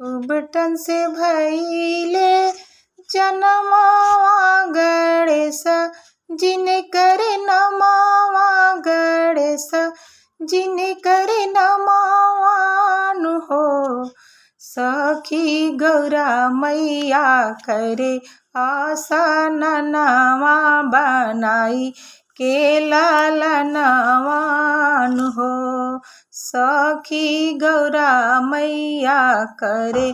उबटन से भइले जनमवा गणेश जिनकर नमवा गणेश जिनकर नमवान हो। सखी गौरा मैया करे आसनवा बनाई के लालनवान हो। सखी गौरा मैया करे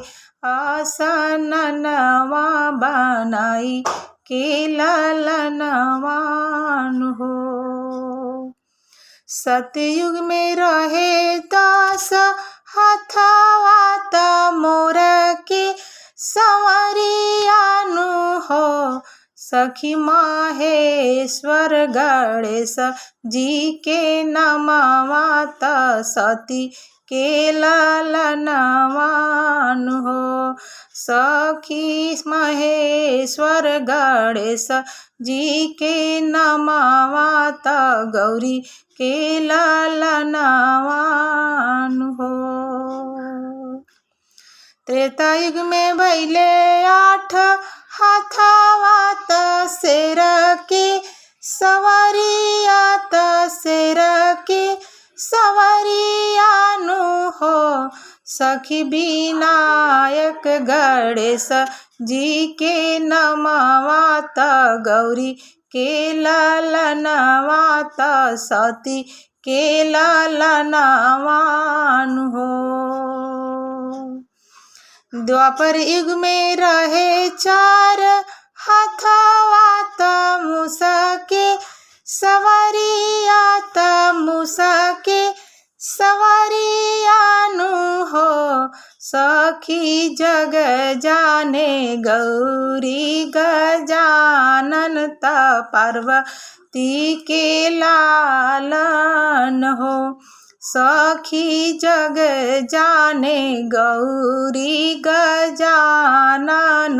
आसनवा बनाई के लालनवान हो। सतयुग में रहे दास हथवा त मोर के संवरियानु हो। सखी माहेश्वर गणेश जी के नमवा त सती के लालनवान हो। सखी महेश्वर गणेश जी के नमवा त गौरी के लालनवान हो। त्रेता युग में भइले 8 हाथवा त शेर के सवरिया त शेर के सवरियानु हो। सखी विनायक गणेश जी के नमवा त गौरी के लालनवा त सती के लालनवान हो। द्वापर युग में रहे 4 हाथवा त मूसा के सवरिया त मूसा के सवरियानु हो। सखी जग जाने गौरी गजानन त पार्वती के लालन हो। सखी जग जाने गौरी गजानन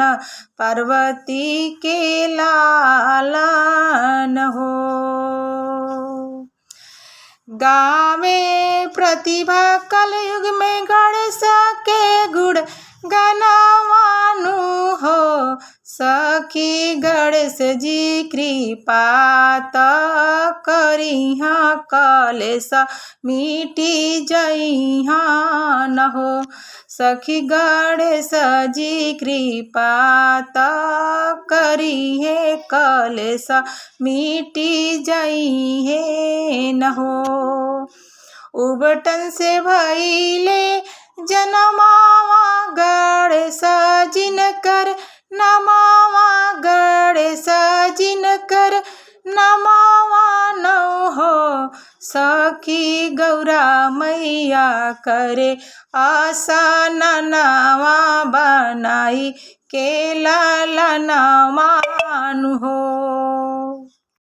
पार्वती के लालन हो। गावे प्रतिभा कलयुग में गणेश के गुण गनवानु हो। सखी गणेश जी कृपा त करिहा कलेश मिटी जइहा न हो। सखी गणेश जी कृपा त करिहे कलेश मिटी जइहे न हो। उबटन से भइले जनमवा गणेश जिनकर नमवा गणेश जिनकर नमवान हो। सखी गौरा मैया करे आसनवा बनाई के लालनवान हो।